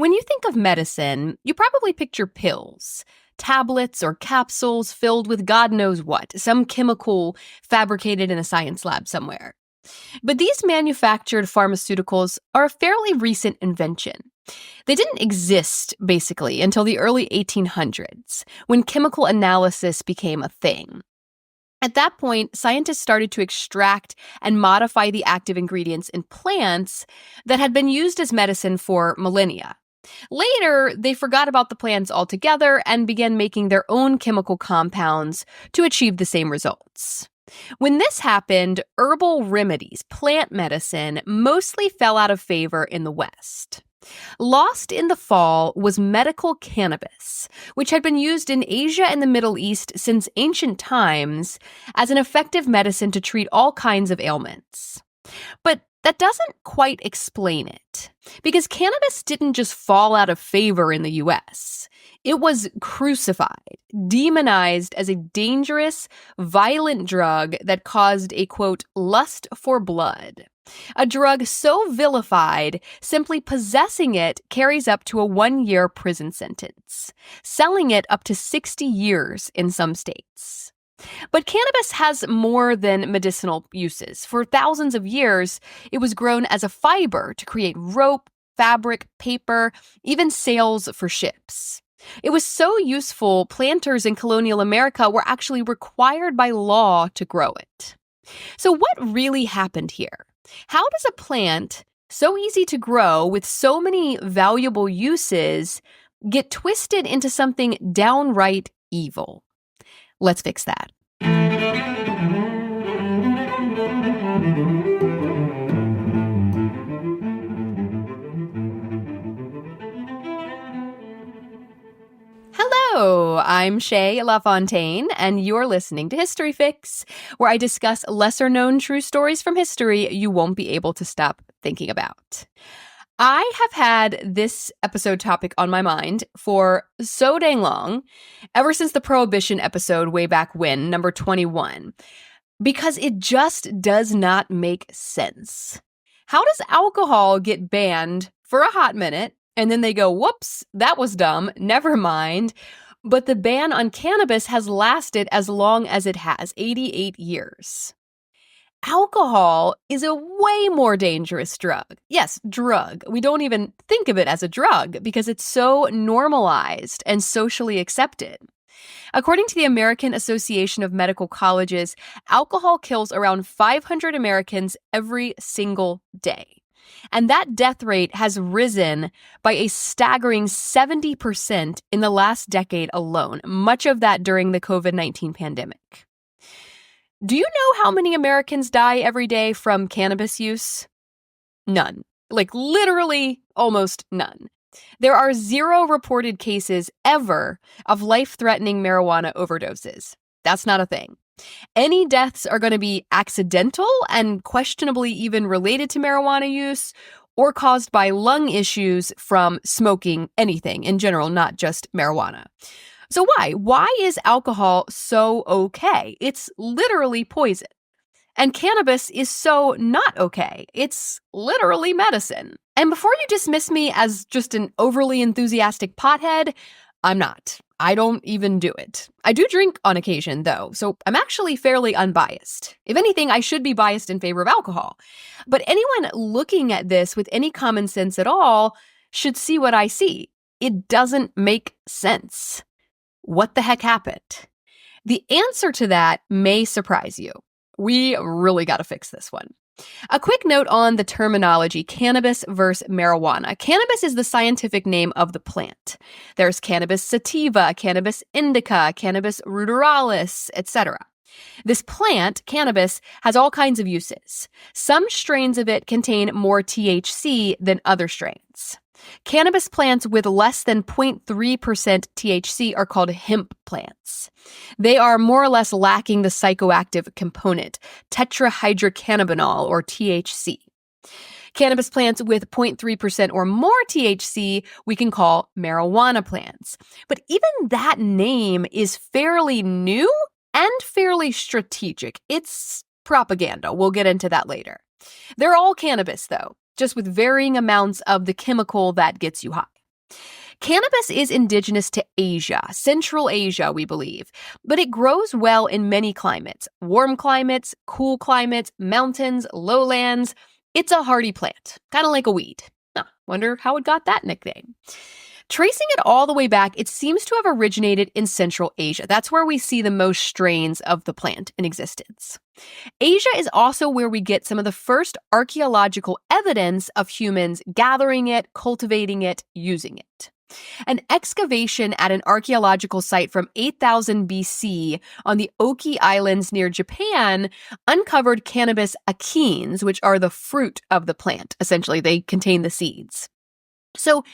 When you think of medicine, you probably picture pills, tablets or capsules filled with God knows what, some chemical fabricated in a science lab somewhere. But these manufactured pharmaceuticals are a fairly recent invention. They didn't exist, basically, until the early 1800s, when chemical analysis became a thing. At that point, scientists started to extract and modify the active ingredients in plants that had been used as medicine for millennia. Later, they forgot about the plants altogether and began making their own chemical compounds to achieve the same results. When this happened, herbal remedies, plant medicine, mostly fell out of favor in the West. Lost in the fall was medical cannabis, which had been used in Asia and the Middle East since ancient times as an effective medicine to treat all kinds of ailments. But that doesn't quite explain it, because cannabis didn't just fall out of favor in the US. It was crucified, demonized as a dangerous, violent drug that caused a, quote, lust for blood. A drug so vilified, simply possessing it carries up to a 1-year prison sentence, selling it up to 60 years in some states. But cannabis has more than medicinal uses. For thousands of years, it was grown as a fiber to create rope, fabric, paper, even sails for ships. It was so useful, planters in colonial America were actually required by law to grow it. So what really happened here? How does a plant, so easy to grow with so many valuable uses, get twisted into something downright evil? Let's fix that. Hello, I'm Shay LaFountaine, and you're listening to History Fix, where I discuss lesser-known true stories from history you won't be able to stop thinking about. I have had this episode topic on my mind for so dang long, ever since the Prohibition episode way back when, number 21, because it just does not make sense. How does alcohol get banned for a hot minute, and then they go, whoops, that was dumb, never mind, but the ban on cannabis has lasted as long as it has, 88 years. Alcohol is a way more dangerous drug. Yes, drug. We don't even think of it as a drug because it's so normalized and socially accepted. According to the American Association of Medical Colleges, alcohol kills around 500 Americans every single day. And that death rate has risen by a staggering 70% in the last decade alone, much of that during the COVID-19 pandemic. Do you know how many Americans die every day from cannabis use? None. Like literally almost none. There are 0 reported cases ever of life-threatening marijuana overdoses. That's not a thing. Any deaths are going to be accidental and questionably even related to marijuana use or caused by lung issues from smoking anything in general, not just marijuana. So why? Why is alcohol so okay? It's literally poison. And cannabis is so not okay. It's literally medicine. And before you dismiss me as just an overly enthusiastic pothead, I'm not. I don't even do it. I do drink on occasion, though, so I'm actually fairly unbiased. If anything, I should be biased in favor of alcohol. But anyone looking at this with any common sense at all should see what I see. It doesn't make sense. What the heck happened? The answer to that may surprise you. We really got to fix this one. A quick note on the terminology, cannabis versus marijuana. Cannabis is the scientific name of the plant. There's cannabis sativa, cannabis indica, cannabis ruderalis, etc. This plant, cannabis, has all kinds of uses. Some strains of it contain more THC than other strains. Cannabis plants with less than 0.3% THC are called hemp plants. They are more or less lacking the psychoactive component, tetrahydrocannabinol, or THC. Cannabis plants with 0.3% or more THC we can call marijuana plants. But even that name is fairly new and fairly strategic. It's propaganda. We'll get into that later. They're all cannabis, though, just with varying amounts of the chemical that gets you high. Cannabis is indigenous to Asia, Central Asia, we believe, but it grows well in many climates: warm climates, cool climates, mountains, lowlands. It's a hardy plant, kind of like a weed. Wonder how it got that nickname. Tracing it all the way back, it seems to have originated in Central Asia. That's where we see the most strains of the plant in existence. Asia is also where we get some of the first archaeological evidence of humans gathering it, cultivating it, using it. An excavation at an archaeological site from 8000 BC on the Oki Islands near Japan uncovered cannabis achenes, which are the fruit of the plant. Essentially, they contain the seeds. So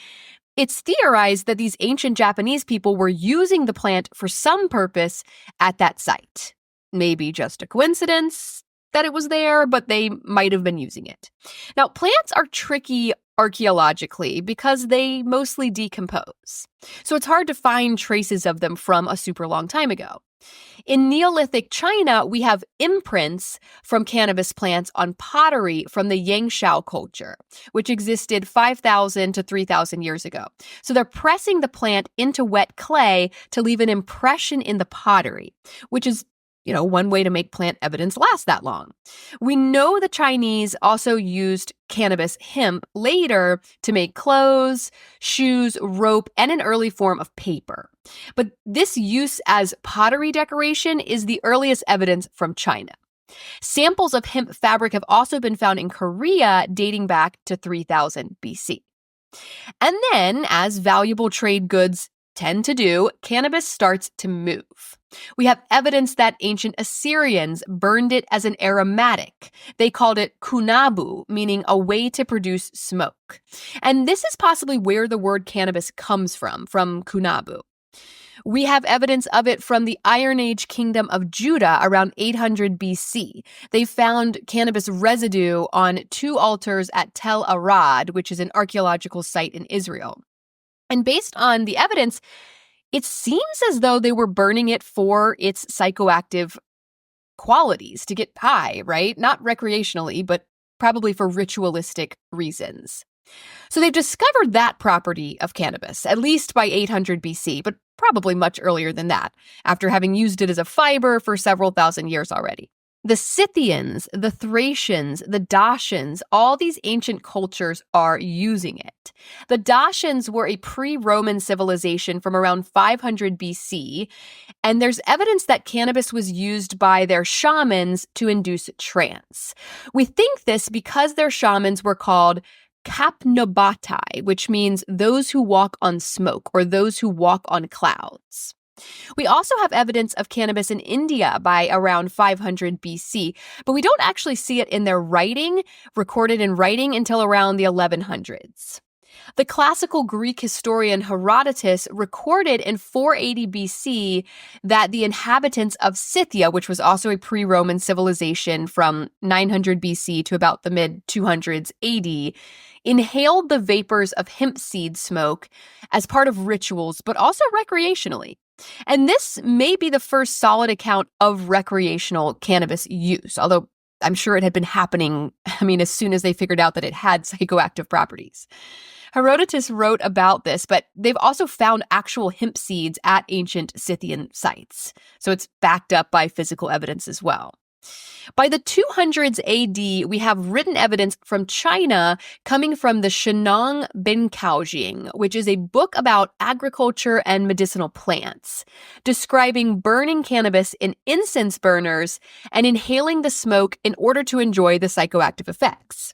it's theorized that these ancient Japanese people were using the plant for some purpose at that site. Maybe just a coincidence that it was there, but they might have been using it. Now, plants are tricky archaeologically because they mostly decompose. So it's hard to find traces of them from a super long time ago. In Neolithic China, we have imprints from cannabis plants on pottery from the Yangshao culture, which existed 5,000 to 3,000 years ago. So they're pressing the plant into wet clay to leave an impression in the pottery, which is one way to make plant evidence last that long. We know the Chinese also used cannabis hemp later to make clothes, shoes, rope, and an early form of paper. But this use as pottery decoration is the earliest evidence from China. Samples of hemp fabric have also been found in Korea dating back to 3000 BC. And then, as valuable trade goods tend to do, cannabis starts to move. We have evidence that ancient Assyrians burned it as an aromatic. They called it kunabu, meaning a way to produce smoke. And this is possibly where the word cannabis comes from kunabu. We have evidence of it from the Iron Age kingdom of Judah around 800 BC. They found cannabis residue on 2 altars at Tel Arad, which is an archaeological site in Israel. And based on the evidence, it seems as though they were burning it for its psychoactive qualities, to get high, right? Not recreationally, but probably for ritualistic reasons. So they've discovered that property of cannabis, at least by 800 BC, but probably much earlier than that, after having used it as a fiber for several thousand years already. The Scythians, the Thracians, the Dacians, all these ancient cultures are using it. The Dacians were a pre-Roman civilization from around 500 BC, and there's evidence that cannabis was used by their shamans to induce trance. We think this because their shamans were called kapnobatai, which means those who walk on smoke or those who walk on clouds. We also have evidence of cannabis in India by around 500 BC, but we don't actually see it in their writing, recorded in writing, until around the 1100s. The classical Greek historian Herodotus recorded in 480 BC that the inhabitants of Scythia, which was also a pre-Roman civilization from 900 BC to about the mid-200s AD, inhaled the vapors of hemp seed smoke as part of rituals, but also recreationally. And this may be the first solid account of recreational cannabis use, although I'm sure it had been happening, as soon as they figured out that it had psychoactive properties. Herodotus wrote about this, but they've also found actual hemp seeds at ancient Scythian sites. So it's backed up by physical evidence as well. By the 200s AD, we have written evidence from China coming from the Shenong Benkaojing, which is a book about agriculture and medicinal plants, describing burning cannabis in incense burners and inhaling the smoke in order to enjoy the psychoactive effects.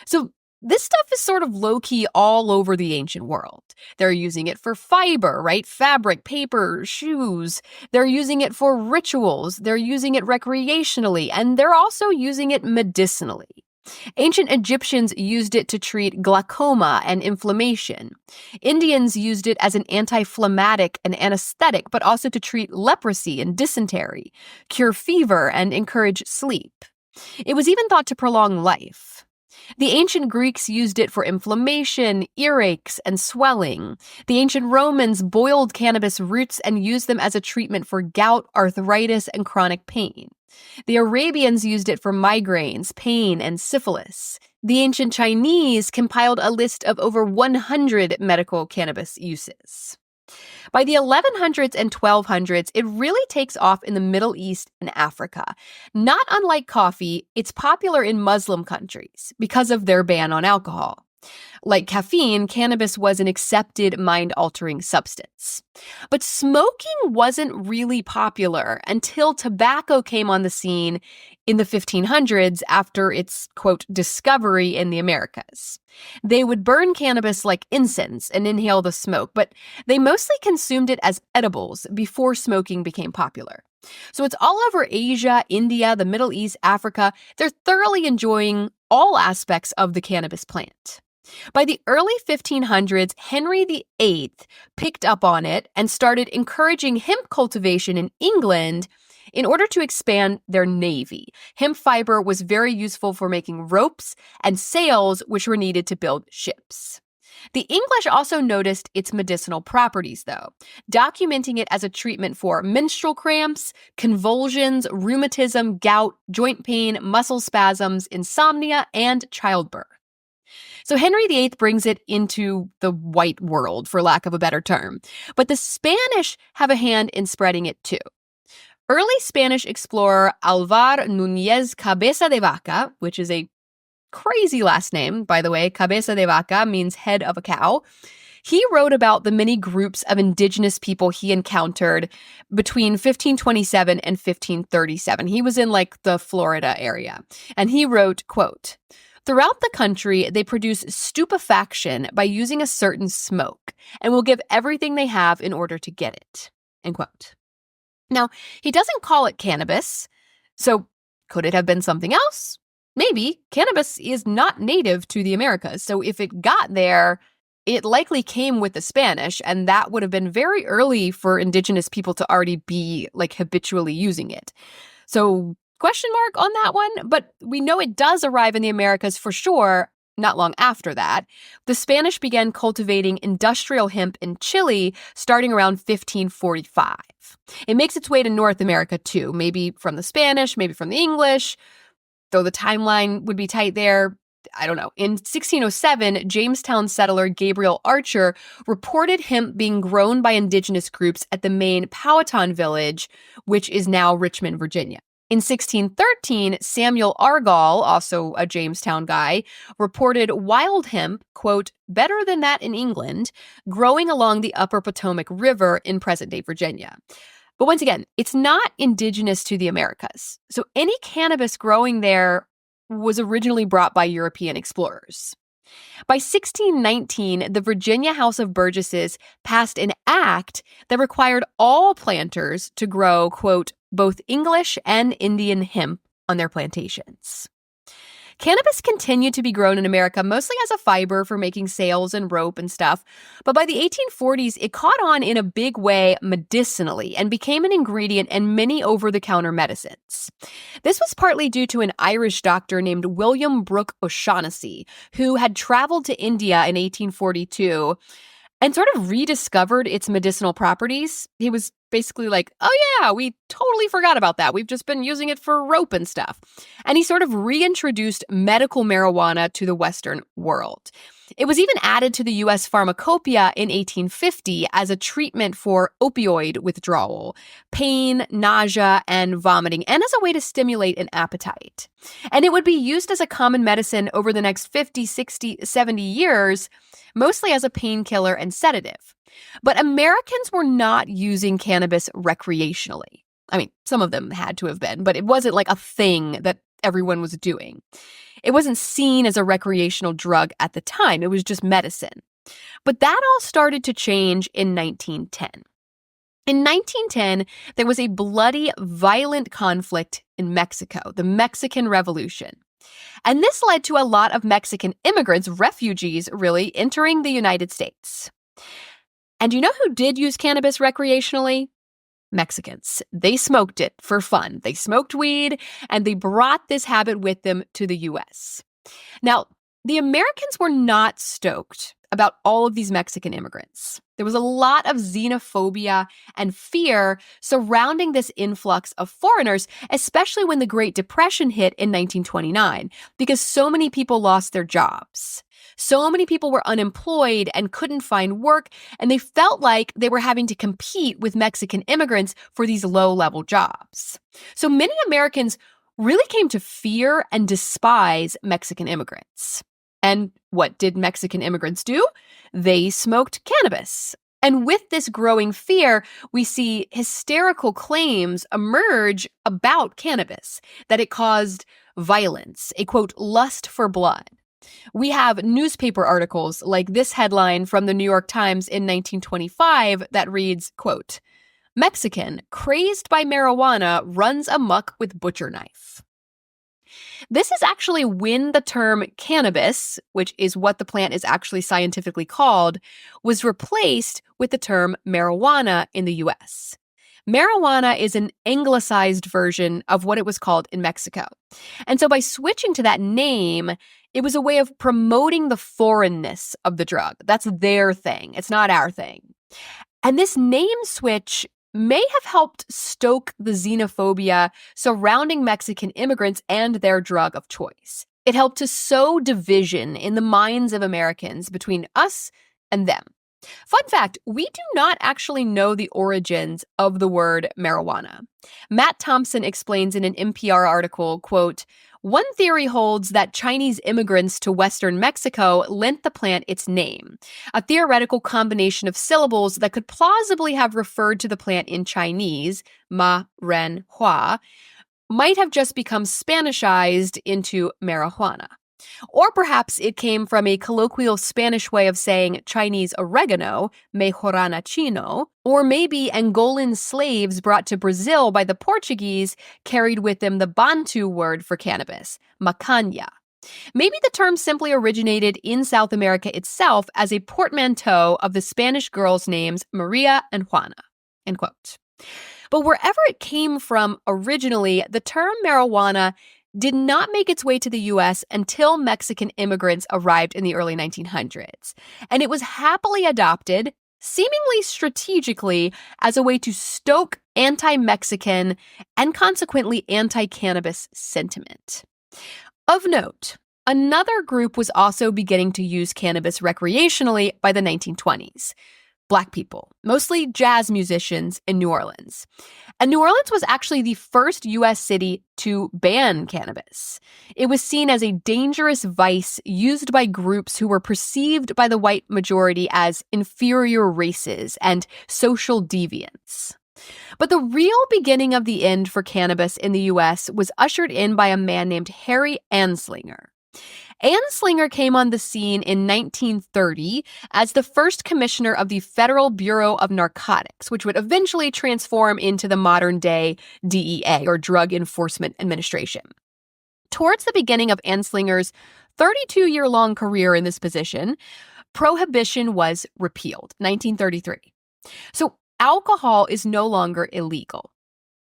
So this stuff is sort of low-key all over the ancient world. They're using it for fiber, right? Fabric, paper, shoes. They're using it for rituals. They're using it recreationally, and they're also using it medicinally. Ancient Egyptians used it to treat glaucoma and inflammation. Indians used it as an anti-phlegmatic and anesthetic, but also to treat leprosy and dysentery, cure fever, and encourage sleep. It was even thought to prolong life. The ancient Greeks used it for inflammation, earaches, and swelling. The ancient Romans boiled cannabis roots and used them as a treatment for gout, arthritis, and chronic pain. The Arabians used it for migraines, pain, and syphilis. The ancient Chinese compiled a list of over 100 medical cannabis uses. By the 1100s and 1200s, it really takes off in the Middle East and Africa. Not unlike coffee, it's popular in Muslim countries because of their ban on alcohol. Like caffeine, cannabis was an accepted mind-altering substance. But smoking wasn't really popular until tobacco came on the scene in the 1500s after its, quote, discovery in the Americas. They would burn cannabis like incense and inhale the smoke, but they mostly consumed it as edibles before smoking became popular. So it's all over Asia, India, the Middle East, Africa. They're thoroughly enjoying all aspects of the cannabis plant. By the early 1500s, Henry VIII picked up on it and started encouraging hemp cultivation in England in order to expand their navy. Hemp fiber was very useful for making ropes and sails, which were needed to build ships. The English also noticed its medicinal properties, though, documenting it as a treatment for menstrual cramps, convulsions, rheumatism, gout, joint pain, muscle spasms, insomnia, and childbirth. So Henry VIII brings it into the white world, for lack of a better term. But the Spanish have a hand in spreading it too. Early Spanish explorer Alvar Núñez Cabeza de Vaca, which is a crazy last name, by the way, Cabeza de Vaca means head of a cow. He wrote about the many groups of indigenous people he encountered between 1527 and 1537. He was in like the Florida area. And he wrote, quote, "Throughout the country, they produce stupefaction by using a certain smoke and will give everything they have in order to get it." End quote. Now, he doesn't call it cannabis, so could it have been something else? Maybe. Cannabis is not native to the Americas, so if it got there, it likely came with the Spanish, and that would have been very early for indigenous people to already be like habitually using it. So question mark on that one, but we know it does arrive in the Americas for sure not long after that. The Spanish began cultivating industrial hemp in Chile starting around 1545. It makes its way to North America too, maybe from the Spanish, maybe from the English, though the timeline would be tight there. I don't know. In 1607, Jamestown settler Gabriel Archer reported hemp being grown by indigenous groups at the main Powhatan village, which is now Richmond, Virginia. In 1613, Samuel Argall, also a Jamestown guy, reported wild hemp, quote, "better than that in England," growing along the upper Potomac River in present-day Virginia. But once again, it's not indigenous to the Americas. So any cannabis growing there was originally brought by European explorers. By 1619, the Virginia House of Burgesses passed an act that required all planters to grow, quote, "both English and Indian hemp on their plantations." Cannabis continued to be grown in America mostly as a fiber for making sails and rope and stuff, but by the 1840s, it caught on in a big way medicinally and became an ingredient in many over-the-counter medicines. This was partly due to an Irish doctor named William Brooke O'Shaughnessy, who had traveled to India in 1842 and sort of rediscovered its medicinal properties. He was basically like, "Oh yeah, we totally forgot about that. We've just been using it for rope and stuff." And he sort of reintroduced medical marijuana to the Western world. It was even added to the U.S. pharmacopoeia in 1850 as a treatment for opioid withdrawal, pain, nausea, and vomiting, and as a way to stimulate an appetite. And it would be used as a common medicine over the next 50, 60, 70 years, mostly as a painkiller and sedative. But Americans were not using cannabis recreationally. I mean, some of them had to have been, but it wasn't like a thing that everyone was doing. It wasn't seen as a recreational drug at the time. It was just medicine. But that all started to change in 1910. In 1910, there was a bloody, violent conflict in Mexico, the Mexican Revolution. And this led to a lot of Mexican immigrants, refugees really, entering the United States. And you know who did use cannabis recreationally? Mexicans. They smoked it for fun. They smoked weed, and they brought this habit with them to the U.S. Now, the Americans were not stoked about all of these Mexican immigrants. There was a lot of xenophobia and fear surrounding this influx of foreigners, especially when the Great Depression hit in 1929, because so many people lost their jobs. So many people were unemployed and couldn't find work, and they felt like they were having to compete with Mexican immigrants for these low-level jobs. So many Americans really came to fear and despise Mexican immigrants. And what did Mexican immigrants do? They smoked cannabis. And with this growing fear, we see hysterical claims emerge about cannabis, that it caused violence, a quote, lust for blood. We have newspaper articles like this headline from the New York Times in 1925 that reads, quote, Mexican, crazed by marijuana, runs amok with butcher knife. This is actually when the term cannabis, which is what the plant is actually scientifically called, was replaced with the term marijuana in the US. Marijuana is an anglicized version of what it was called in Mexico. And so by switching to that name, it was a way of promoting the foreignness of the drug. That's their thing. It's not our thing. And this name switch may have helped stoke the xenophobia surrounding Mexican immigrants and their drug of choice. It helped to sow division in the minds of Americans between us and them. Fun fact, we do not actually know the origins of the word marijuana. Matt Thompson explains in an NPR article, quote, one theory holds that Chinese immigrants to Western Mexico lent the plant its name, a theoretical combination of syllables that could plausibly have referred to the plant in Chinese, ma, ren, hua, might have just become Spanishized into marijuana. Or perhaps it came from a colloquial Spanish way of saying Chinese oregano, mejorana chino, or maybe Angolan slaves brought to Brazil by the Portuguese carried with them the Bantu word for cannabis, macana. Maybe the term simply originated in South America itself as a portmanteau of the Spanish girls' names Maria and Juana, end quote. But wherever it came from originally, the term marijuana did not make its way to the U.S. until Mexican immigrants arrived in the early 1900s. And it was happily adopted, seemingly strategically, as a way to stoke anti-Mexican and consequently anti-cannabis sentiment. Of note, another group was also beginning to use cannabis recreationally by the 1920s. Black people, mostly jazz musicians in New Orleans. And New Orleans was actually the first U.S. city to ban cannabis. It was seen as a dangerous vice used by groups who were perceived by the white majority as inferior races and social deviants. But the real beginning of the end for cannabis in the U.S. was ushered in by a man named Harry Anslinger. Anslinger came on the scene in 1930 as the first commissioner of the Federal Bureau of Narcotics, which would eventually transform into the modern-day DEA, or Drug Enforcement Administration. Towards the beginning of Anslinger's 32-year-long career in this position, prohibition was repealed, 1933. So alcohol is no longer illegal.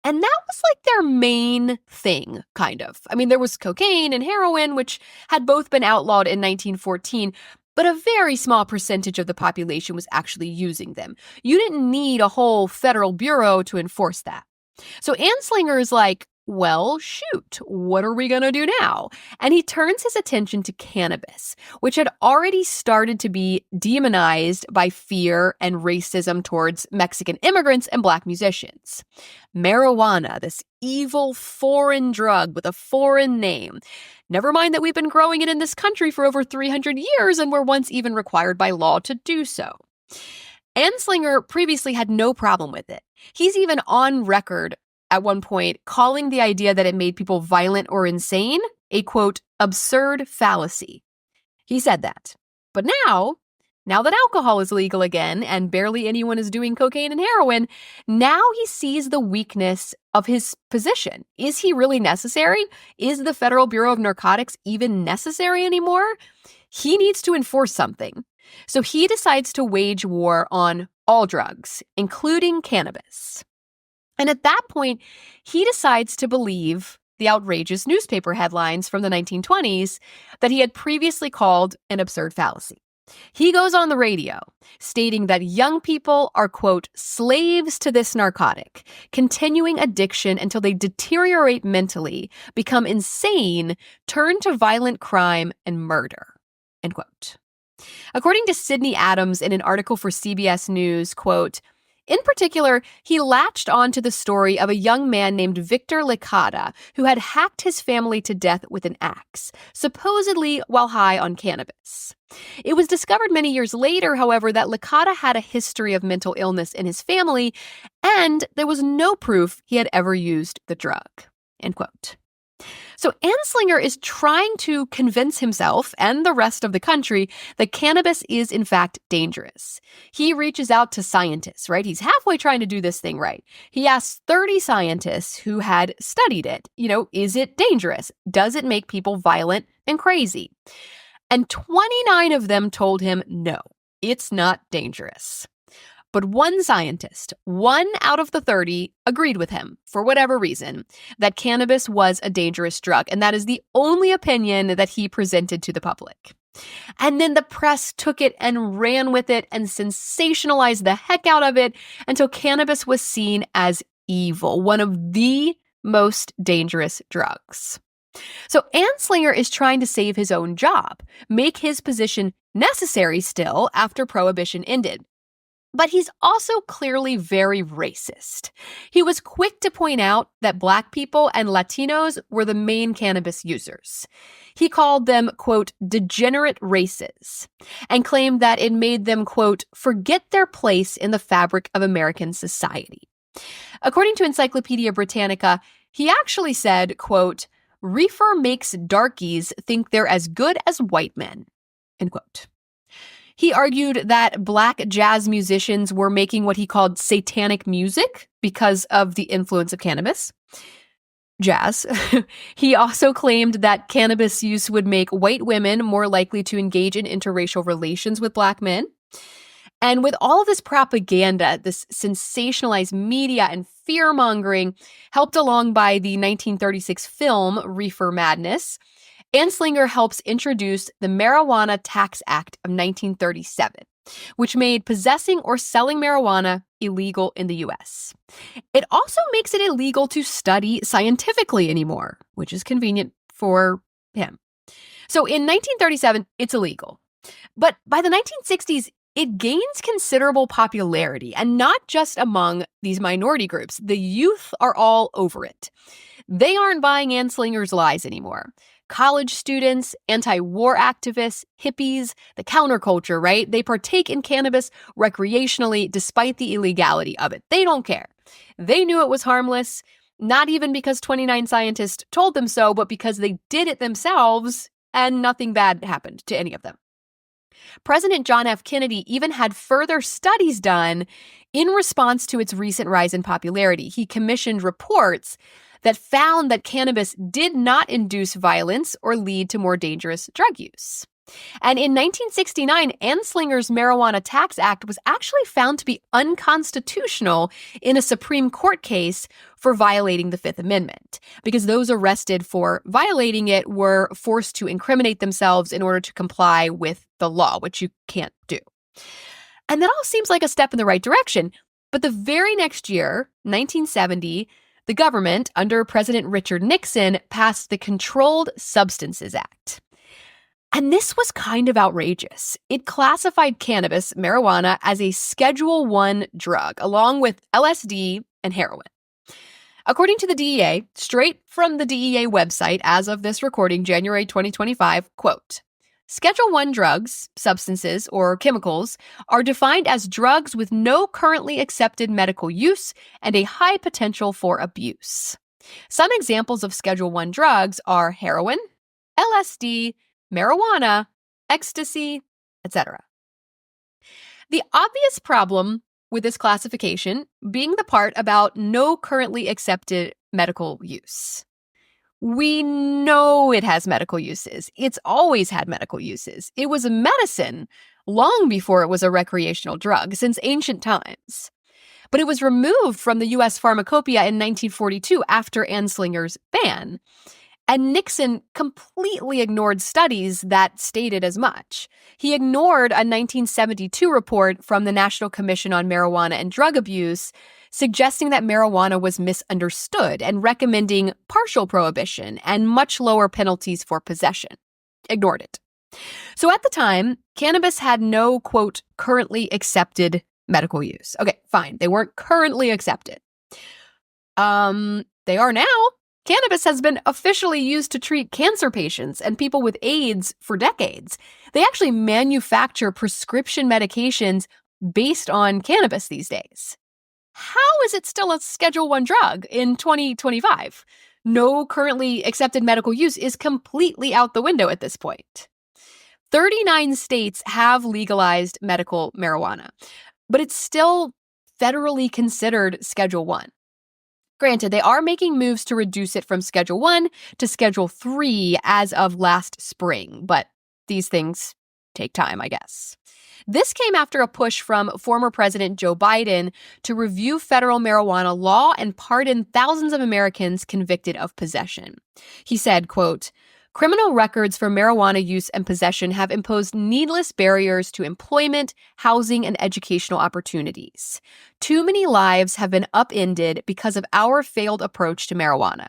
And that was like their main thing, kind of. I mean, there was cocaine and heroin, which had both been outlawed in 1914, but a very small percentage of the population was actually using them. You didn't need a whole federal bureau to enforce that. So Anslinger is like, well, shoot, what are we going to do now? And he turns his attention to cannabis, which had already started to be demonized by fear and racism towards Mexican immigrants and Black musicians. Marijuana, this evil foreign drug with a foreign name. Never mind that we've been growing it in this country for over 300 years and were once even required by law to do so. Anslinger previously had no problem with it. He's even on record at one point calling the idea that it made people violent or insane a, quote, absurd fallacy. He said that. But now that alcohol is legal again and barely anyone is doing cocaine and heroin, now he sees the weakness of his position. Is he really necessary? Is the Federal Bureau of Narcotics even necessary anymore? He needs to enforce something. So he decides to wage war on all drugs, including cannabis. And at that point, he decides to believe the outrageous newspaper headlines from the 1920s that he had previously called an absurd fallacy. He goes on the radio, stating that young people are, quote, slaves to this narcotic, continuing addiction until they deteriorate mentally, become insane, turn to violent crime and murder, end quote. According to Sydney Adams in an article for CBS News, quote, in particular, he latched onto the story of a young man named Victor Licata who had hacked his family to death with an axe, supposedly while high on cannabis. It was discovered many years later, however, that Licata had a history of mental illness in his family, and there was no proof he had ever used the drug, end quote. So Anslinger is trying to convince himself and the rest of the country that cannabis is, in fact, dangerous. He reaches out to scientists, right? He's halfway trying to do this thing right. He asks 30 scientists who had studied it, is it dangerous? Does it make people violent and crazy? And 29 of them told him, no, it's not dangerous. But one scientist, 1 out of the 30, agreed with him, for whatever reason, that cannabis was a dangerous drug, and that is the only opinion that he presented to the public. And then the press took it and ran with it and sensationalized the heck out of it until cannabis was seen as evil, one of the most dangerous drugs. So Anslinger is trying to save his own job, make his position necessary still after Prohibition ended. But he's also clearly very racist. He was quick to point out that Black people and Latinos were the main cannabis users. He called them, quote, degenerate races, and claimed that it made them, quote, forget their place in the fabric of American society. According to Encyclopedia Britannica, he actually said, quote, reefer makes darkies think they're as good as white men, end quote. He argued that Black jazz musicians were making what he called satanic music because of the influence of cannabis. Jazz. He also claimed that cannabis use would make white women more likely to engage in interracial relations with Black men. And with all of this propaganda, this sensationalized media and fear-mongering, helped along by the 1936 film Reefer Madness, Anslinger helps introduce the Marijuana Tax Act of 1937, which made possessing or selling marijuana illegal in the U.S. It also makes it illegal to study scientifically anymore, which is convenient for him. So in 1937, it's illegal. But by the 1960s, it gains considerable popularity, and not just among these minority groups. The youth are all over it. They aren't buying Anslinger's lies anymore. College students, anti-war activists, hippies, the counterculture, right? They partake in cannabis recreationally despite the illegality of it. They don't care. They knew it was harmless, not even because 29 scientists told them so, but because they did it themselves and nothing bad happened to any of them. President John F. Kennedy even had further studies done in response to its recent rise in popularity. He commissioned reports that found that cannabis did not induce violence or lead to more dangerous drug use. And in 1969, Anslinger's Marijuana Tax Act was actually found to be unconstitutional in a Supreme Court case for violating the Fifth Amendment, because those arrested for violating it were forced to incriminate themselves in order to comply with the law, which you can't do. And that all seems like a step in the right direction. But the very next year, 1970, the government, under President Richard Nixon, passed the Controlled Substances Act. And this was kind of outrageous. It classified cannabis, marijuana, as a Schedule I drug, along with LSD and heroin. According to the DEA, straight from the DEA website as of this recording, January 2025, quote, Schedule I drugs, substances, or chemicals are defined as drugs with no currently accepted medical use and a high potential for abuse. Some examples of Schedule I drugs are heroin, LSD, marijuana, ecstasy, etc. The obvious problem with this classification being the part about no currently accepted medical use. We know it has medical uses. It's always had medical uses. It was a medicine long before it was a recreational drug, since ancient times. But it was removed from the U.S. pharmacopoeia in 1942 after Anslinger's ban. And Nixon completely ignored studies that stated as much. He ignored a 1972 report from the National Commission on Marijuana and Drug Abuse suggesting that marijuana was misunderstood and recommending partial prohibition and much lower penalties for possession. Ignored it. So at the time, cannabis had no, quote, currently accepted medical use. Okay, fine. They weren't currently accepted. They are now. Cannabis has been officially used to treat cancer patients and people with AIDS for decades. They actually manufacture prescription medications based on cannabis these days. How is it still a Schedule I drug in 2025? No currently accepted medical use is completely out the window at this point. 39 states have legalized medical marijuana, but it's still federally considered Schedule I. Granted, they are making moves to reduce it from Schedule I to Schedule III as of last spring, but these things take time, I guess. This came after a push from former President Joe Biden to review federal marijuana law and pardon thousands of Americans convicted of possession. He said, quote, "Criminal records for marijuana use and possession have imposed needless barriers to employment, housing, and educational opportunities. Too many lives have been upended because of our failed approach to marijuana.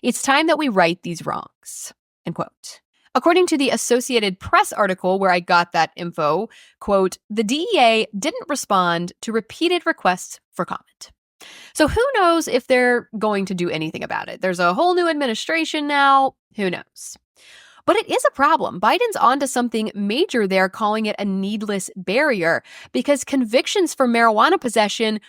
It's time that we right these wrongs." End quote. According to the Associated Press article where I got that info, quote, "The DEA didn't respond to repeated requests for comment." So who knows if they're going to do anything about it? There's a whole new administration now. Who knows? But it is a problem. Biden's onto something major there, calling it a needless barrier, because convictions for marijuana possession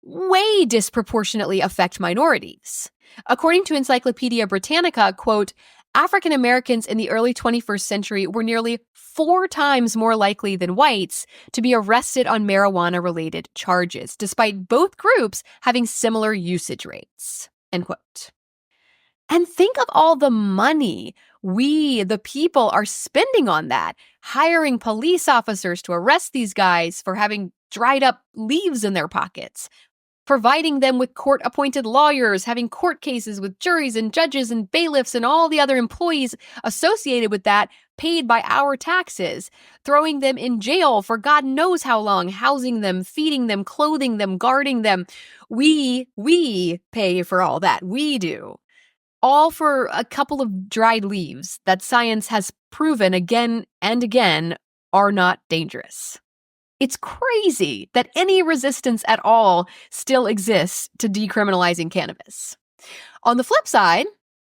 way disproportionately affect minorities. According to Encyclopedia Britannica, quote, "African Americans in the early 21st century were nearly 4 times more likely than whites to be arrested on marijuana-related charges, despite both groups having similar usage rates." End quote. And think of all the money we, the people, are spending on that, hiring police officers to arrest these guys for having dried up leaves in their pockets, providing them with court-appointed lawyers, having court cases with juries and judges and bailiffs and all the other employees associated with that paid by our taxes, throwing them in jail for God knows how long, housing them, feeding them, clothing them, guarding them. We pay for all that. We do. All for a couple of dried leaves that science has proven again and again are not dangerous. It's crazy that any resistance at all still exists to decriminalizing cannabis. On the flip side,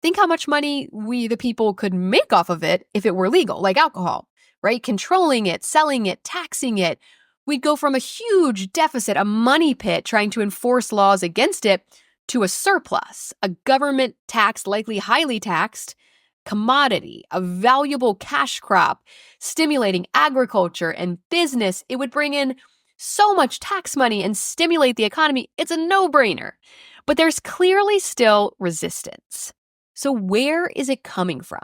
think how much money we, the people, could make off of it if it were legal, like alcohol, right? Controlling it, selling it, taxing it. We'd go from a huge deficit, a money pit trying to enforce laws against it, to a surplus, a government taxed, likely highly taxed, commodity, a valuable cash crop, stimulating agriculture and business. It would bring in so much tax money and stimulate the economy. It's a no-brainer. But there's clearly still resistance. So where is it coming from?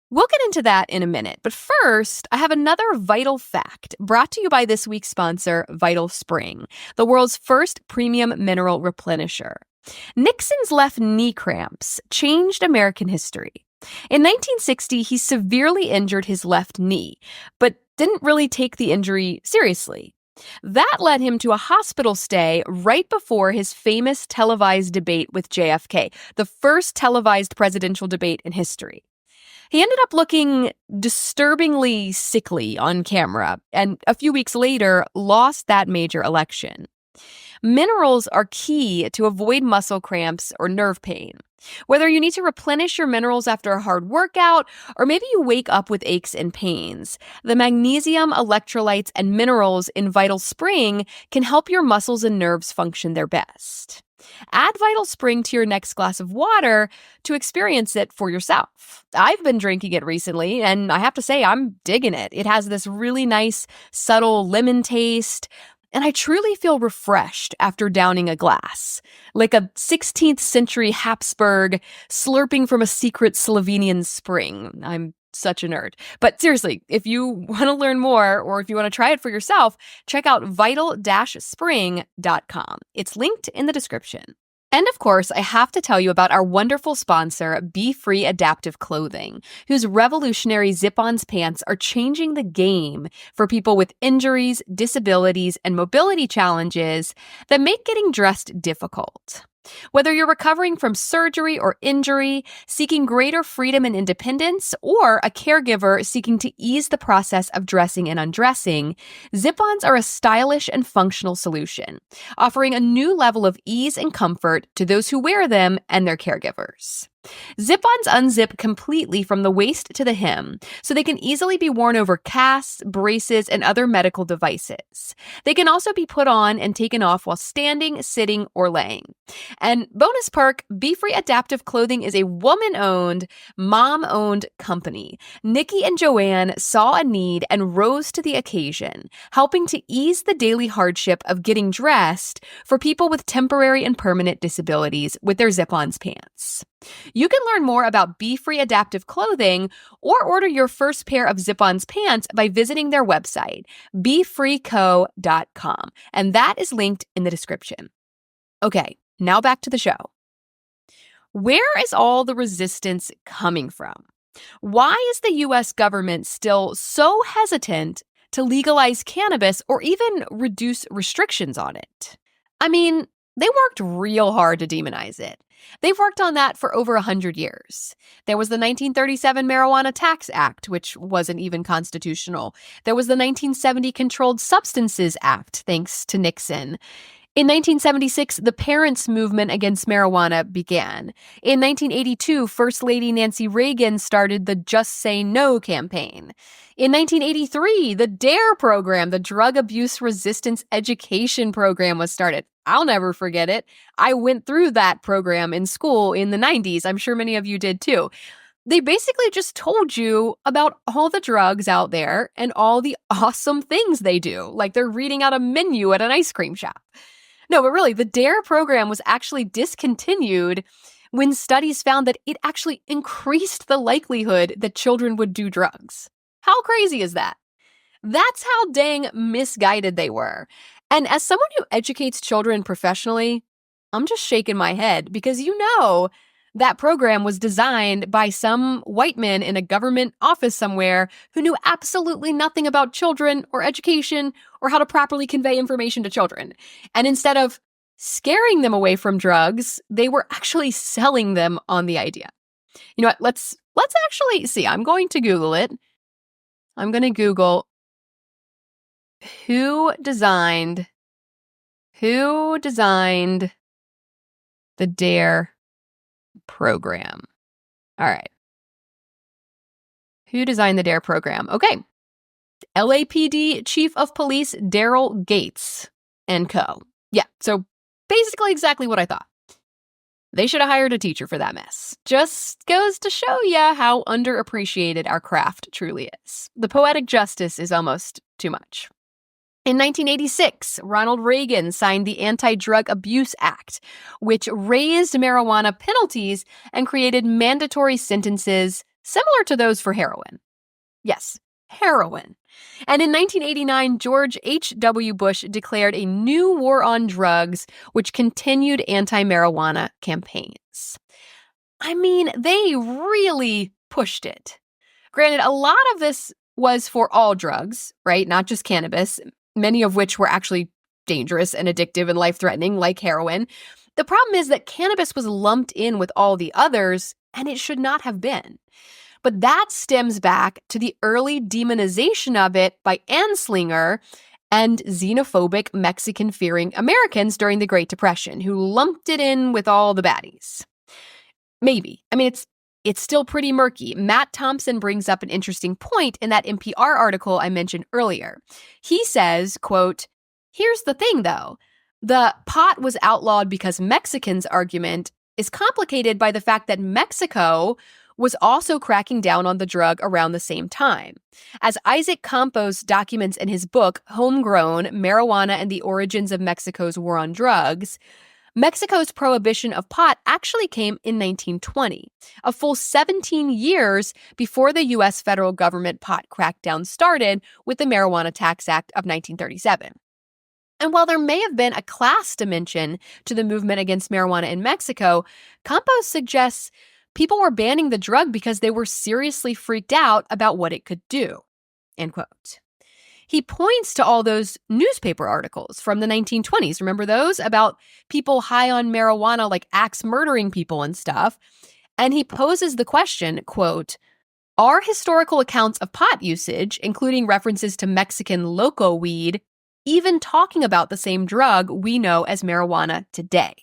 We'll get into that in a minute. But first, I have another vital fact brought to you by this week's sponsor, Vital Spring, the world's first premium mineral replenisher. Nixon's left knee cramps changed American history. In 1960, he severely injured his left knee, but didn't really take the injury seriously. That led him to a hospital stay right before his famous televised debate with JFK, the first televised presidential debate in history. He ended up looking disturbingly sickly on camera, and a few weeks later lost that major election. Minerals are key to avoid muscle cramps or nerve pain. Whether you need to replenish your minerals after a hard workout, or maybe you wake up with aches and pains, the magnesium, electrolytes, and minerals in Vital Spring can help your muscles and nerves function their best. Add Vital Spring to your next glass of water to experience it for yourself. I've been drinking it recently, and I have to say I'm digging it. It has this really nice, subtle lemon taste, and I truly feel refreshed after downing a glass, like a 16th century Habsburg slurping from a secret Slovenian spring. I'm such a nerd. But seriously, if you want to learn more or if you want to try it for yourself, check out vital-spring.com. It's linked in the description. And of course, I have to tell you about our wonderful sponsor, Be Free Adaptive Clothing, whose revolutionary zip-ons pants are changing the game for people with injuries, disabilities, and mobility challenges that make getting dressed difficult. Whether you're recovering from surgery or injury, seeking greater freedom and independence, or a caregiver seeking to ease the process of dressing and undressing, zip-ons are a stylish and functional solution, offering a new level of ease and comfort to those who wear them and their caregivers. Zip-ons unzip completely from the waist to the hem, so they can easily be worn over casts, braces, and other medical devices. They can also be put on and taken off while standing, sitting, or laying. And bonus perk, Be Free Adaptive Clothing is a woman-owned, mom-owned company. Nikki and Joanne saw a need and rose to the occasion, helping to ease the daily hardship of getting dressed for people with temporary and permanent disabilities with their zip-ons pants. You can learn more about Be Free Adaptive Clothing or order your first pair of zip-ons pants by visiting their website, befreeco.com, and that is linked in the description. Okay, now back to the show. Where is all the resistance coming from? Why is the U.S. government still so hesitant to legalize cannabis or even reduce restrictions on it? I mean, they worked real hard to demonize it. They've worked on that for over 100 years. There was the 1937 Marijuana Tax Act, which wasn't even constitutional. There was the 1970 Controlled Substances Act, thanks to Nixon. In 1976, the parents' movement against marijuana began. In 1982, First Lady Nancy Reagan started the Just Say No campaign. In 1983, the DARE program, the Drug Abuse Resistance Education Program, was started. I'll never forget it. I went through that program in school in the 90s. I'm sure many of you did too. They basically just told you about all the drugs out there and all the awesome things they do, like they're reading out a menu at an ice cream shop. No, but really, the DARE program was actually discontinued when studies found that it actually increased the likelihood that children would do drugs. How crazy is that? That's how dang misguided they were. And as someone who educates children professionally, I'm just shaking my head because that program was designed by some white man in a government office somewhere who knew absolutely nothing about children or education or how to properly convey information to children. And instead of scaring them away from drugs, they were actually selling them on the idea. You know what? Let's actually see. I'm going to Google it. I'm going to Google who designed the DARE program. All right. Who designed the DARE program? Okay. LAPD Chief of Police Daryl Gates and co. Yeah, so basically exactly what I thought. They should have hired a teacher for that mess. Just goes to show you how underappreciated our craft truly is. The poetic justice is almost too much. In 1986, Ronald Reagan signed the Anti-Drug Abuse Act, which raised marijuana penalties and created mandatory sentences similar to those for heroin. Yes, heroin. And in 1989, George H.W. Bush declared a new war on drugs, which continued anti-marijuana campaigns. I mean, they really pushed it. Granted, a lot of this was for all drugs, right? Not just cannabis, many of which were actually dangerous and addictive and life-threatening, like heroin. The problem is that cannabis was lumped in with all the others, and it should not have been. But that stems back to the early demonization of it by Anslinger and xenophobic Mexican-fearing Americans during the Great Depression, who lumped it in with all the baddies. Maybe. I mean, it's still pretty murky. Matt Thompson brings up an interesting point in that NPR article I mentioned earlier. He says, quote, "Here's the thing, though. The pot was outlawed because Mexicans argument is complicated by the fact that Mexico was also cracking down on the drug around the same time. As Isaac Campos documents in his book, Homegrown, Marijuana and the Origins of Mexico's War on Drugs, Mexico's prohibition of pot actually came in 1920, a full 17 years before the U.S. federal government pot crackdown started with the Marijuana Tax Act of 1937. And while there may have been a class dimension to the movement against marijuana in Mexico, Campos suggests people were banning the drug because they were seriously freaked out about what it could do. End quote. He points to all those newspaper articles from the 1920s. Remember those? About people high on marijuana, like axe murdering people and stuff. And he poses the question, quote, are historical accounts of pot usage, including references to Mexican locoweed, even talking about the same drug we know as marijuana today?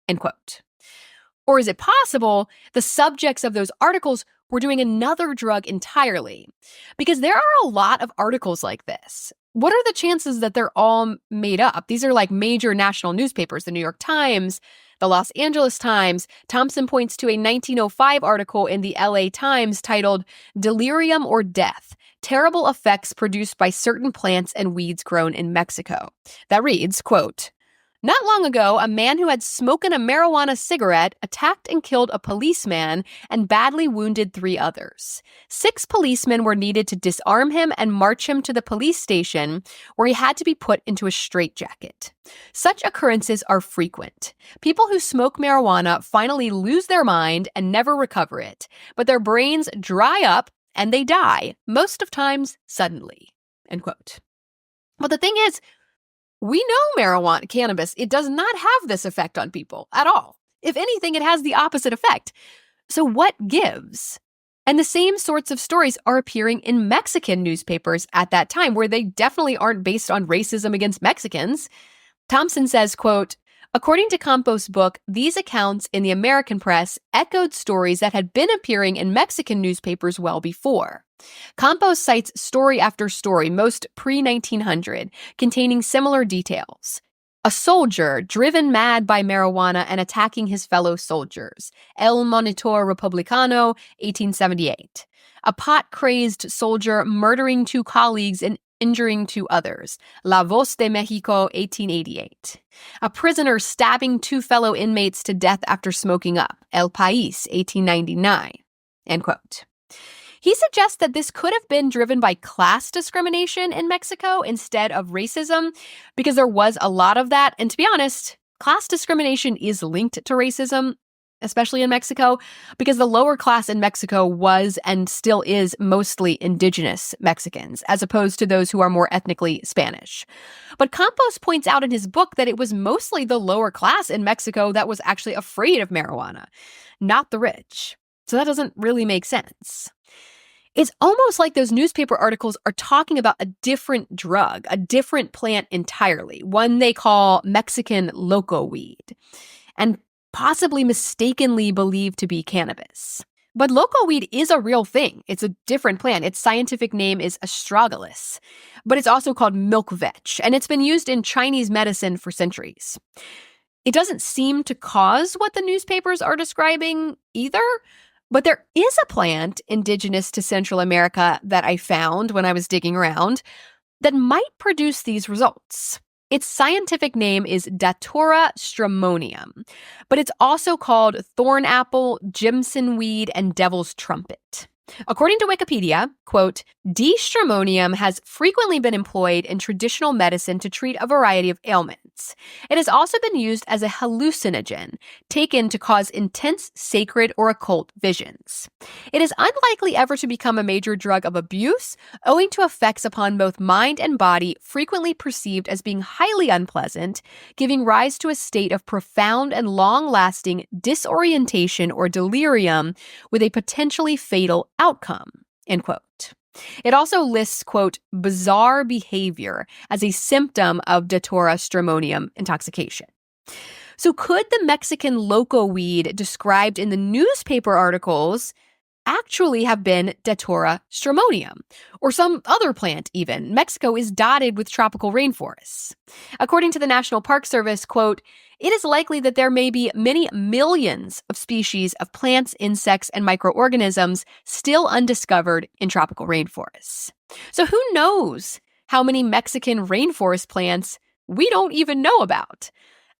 End quote. Or is it possible the subjects of those articles were doing another drug entirely? Because there are a lot of articles like this. What are the chances that they're all made up? These are like major national newspapers, the New York Times, the Los Angeles Times. Thompson points to a 1905 article in the LA Times titled Delirium or Death: Terrible Effects Produced by Certain Plants and Weeds Grown in Mexico. That reads, quote, not long ago, a man who had smoken a marijuana cigarette attacked and killed a policeman and badly wounded 3 others. 6 policemen were needed to disarm him and march him to the police station, where he had to be put into a straitjacket. Such occurrences are frequent. People who smoke marijuana finally lose their mind and never recover it, but their brains dry up and they die, most of times suddenly. End quote. But the thing is, we know marijuana, cannabis, it does not have this effect on people at all. If anything, it has the opposite effect. So what gives? And the same sorts of stories are appearing in Mexican newspapers at that time, where they definitely aren't based on racism against Mexicans. Thompson says, quote, according to Campos' book, these accounts in the American press echoed stories that had been appearing in Mexican newspapers well before. Campos cites story after story, most pre-1900, containing similar details. A soldier driven mad by marijuana and attacking his fellow soldiers. El Monitor Republicano, 1878. A pot-crazed soldier murdering 2 colleagues and injuring 2 others. La Voz de Mexico, 1888. A prisoner stabbing 2 fellow inmates to death after smoking up. El País, 1899. End quote. He suggests that this could have been driven by class discrimination in Mexico instead of racism, because there was a lot of that. And to be honest, class discrimination is linked to racism, especially in Mexico, because the lower class in Mexico was and still is mostly indigenous Mexicans, as opposed to those who are more ethnically Spanish. But Campos points out in his book that it was mostly the lower class in Mexico that was actually afraid of marijuana, not the rich. So that doesn't really make sense. It's almost like those newspaper articles are talking about a different drug, a different plant entirely, one they call Mexican locoweed, and possibly mistakenly believed to be cannabis. But locoweed is a real thing. It's a different plant. Its scientific name is astragalus, but it's also called milk vetch, and it's been used in Chinese medicine for centuries. It doesn't seem to cause what the newspapers are describing either. But there is a plant indigenous to Central America that I found when I was digging around that might produce these results. Its scientific name is Datura stramonium, but it's also called thorn apple, Jimson weed, and devil's trumpet. According to Wikipedia, quote, D. stramonium has frequently been employed in traditional medicine to treat a variety of ailments. It has also been used as a hallucinogen, taken to cause intense sacred or occult visions. It is unlikely ever to become a major drug of abuse, owing to effects upon both mind and body frequently perceived as being highly unpleasant, giving rise to a state of profound and long-lasting disorientation or delirium with a potentially fatal outcome, end quote. It also lists, quote, bizarre behavior as a symptom of Datura stramonium intoxication. So could the Mexican locoweed described in the newspaper articles actually have been Datura stramonium, or some other plant even? Mexico is dotted with tropical rainforests. According to the National Park Service, quote, it is likely that there may be many millions of species of plants, insects, and microorganisms still undiscovered in tropical rainforests. So who knows how many Mexican rainforest plants we don't even know about?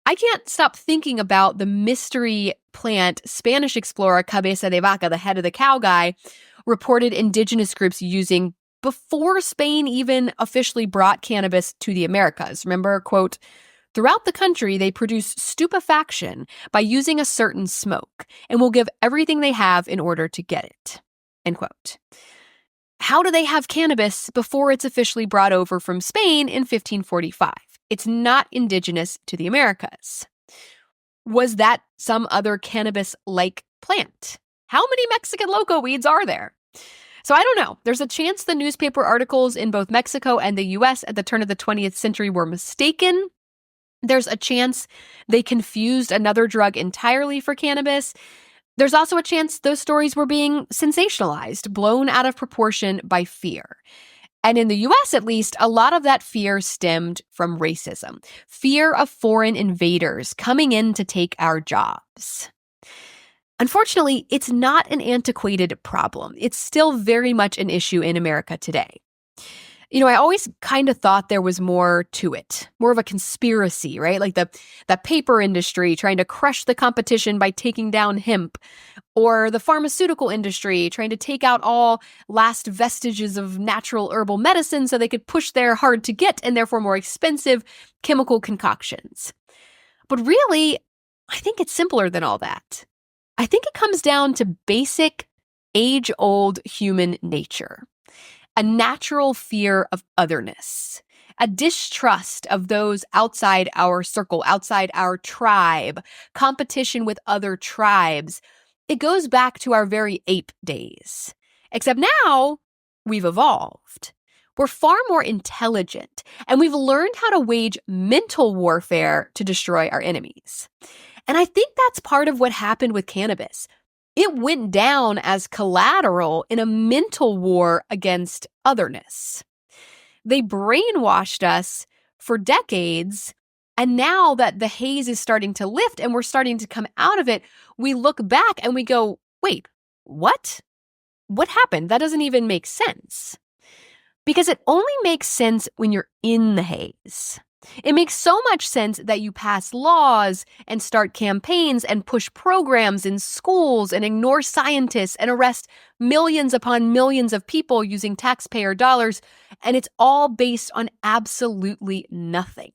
I can't stop thinking about the mystery plant Spanish explorer Cabeza de Vaca, the head of the cow guy, reported indigenous groups using before Spain even officially brought cannabis to the Americas. Remember, quote, "Throughout the country, they produce stupefaction by using a certain smoke and will give everything they have in order to get it," end quote. How do they have cannabis before it's officially brought over from Spain in 1545? It's not indigenous to the Americas. Was that some other cannabis-like plant? How many Mexican locoweeds are there? So I don't know. There's a chance the newspaper articles in both Mexico and the US at the turn of the 20th century were mistaken. There's a chance they confused another drug entirely for cannabis. There's also a chance those stories were being sensationalized, blown out of proportion by fear. And in the US, at least, a lot of that fear stemmed from racism, fear of foreign invaders coming in to take our jobs. Unfortunately, it's not an antiquated problem. It's still very much an issue in America today. I always kind of thought there was more to it, more of a conspiracy, right? Like the paper industry trying to crush the competition by taking down hemp, or the pharmaceutical industry trying to take out all last vestiges of natural herbal medicine so they could push their hard to get and therefore more expensive chemical concoctions. But really, I think it's simpler than all that. I think it comes down to basic, age-old human nature. A natural fear of otherness, a distrust of those outside our circle, outside our tribe, competition with other tribes. It goes back to our very ape days. Except now, we've evolved. We're far more intelligent, and we've learned how to wage mental warfare to destroy our enemies. And I think that's part of what happened with cannabis. It went down as collateral in a mental war against otherness. They brainwashed us for decades, and now that the haze is starting to lift and we're starting to come out of it, we look back and we go, wait, what? What happened? That doesn't even make sense. Because it only makes sense when you're in the haze. It makes so much sense that you pass laws and start campaigns and push programs in schools and ignore scientists and arrest millions upon millions of people using taxpayer dollars, and it's all based on absolutely nothing.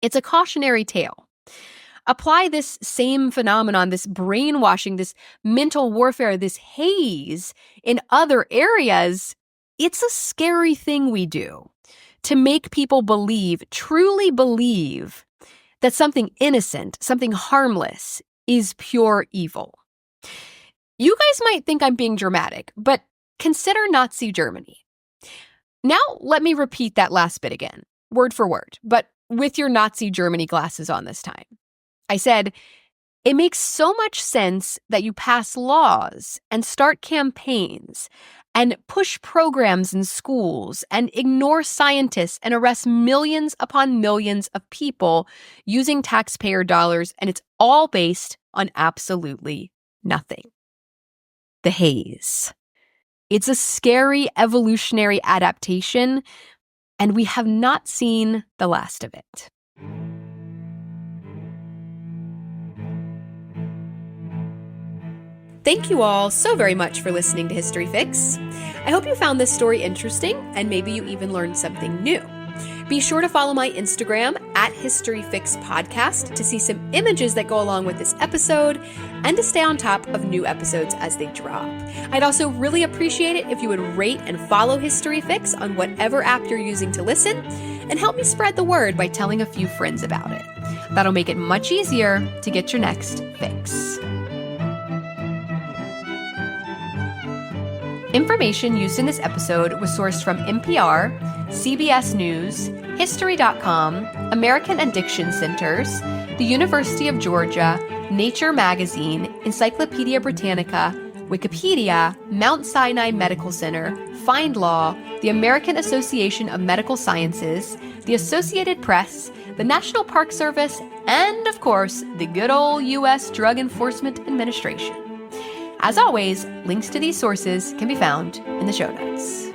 It's a cautionary tale. Apply this same phenomenon, this brainwashing, this mental warfare, this haze in other areas. It's a scary thing we do. To make people believe, truly believe, that something innocent, something harmless, is pure evil. You guys might think I'm being dramatic, but consider Nazi Germany. Now, let me repeat that last bit again, word for word, but with your Nazi Germany glasses on this time. I said, it makes so much sense that you pass laws and start campaigns and push programs in schools and ignore scientists and arrest millions upon millions of people using taxpayer dollars, and it's all based on absolutely nothing. The haze. It's a scary evolutionary adaptation, and we have not seen the last of it. Thank you all so very much for listening to History Fix. I hope you found this story interesting and maybe you even learned something new. Be sure to follow my Instagram @HistoryFixPodcast to see some images that go along with this episode and to stay on top of new episodes as they drop. I'd also really appreciate it if you would rate and follow History Fix on whatever app you're using to listen and help me spread the word by telling a few friends about it. That'll make it much easier to get your next fix. Information used in this episode was sourced from NPR, CBS News, History.com, American Addiction Centers, the University of Georgia, Nature Magazine, Encyclopedia Britannica, Wikipedia, Mount Sinai Medical Center, FindLaw, the American Association of Medical Sciences, the Associated Press, the National Park Service, and, of course, the good old U.S. Drug Enforcement Administration. As always, links to these sources can be found in the show notes.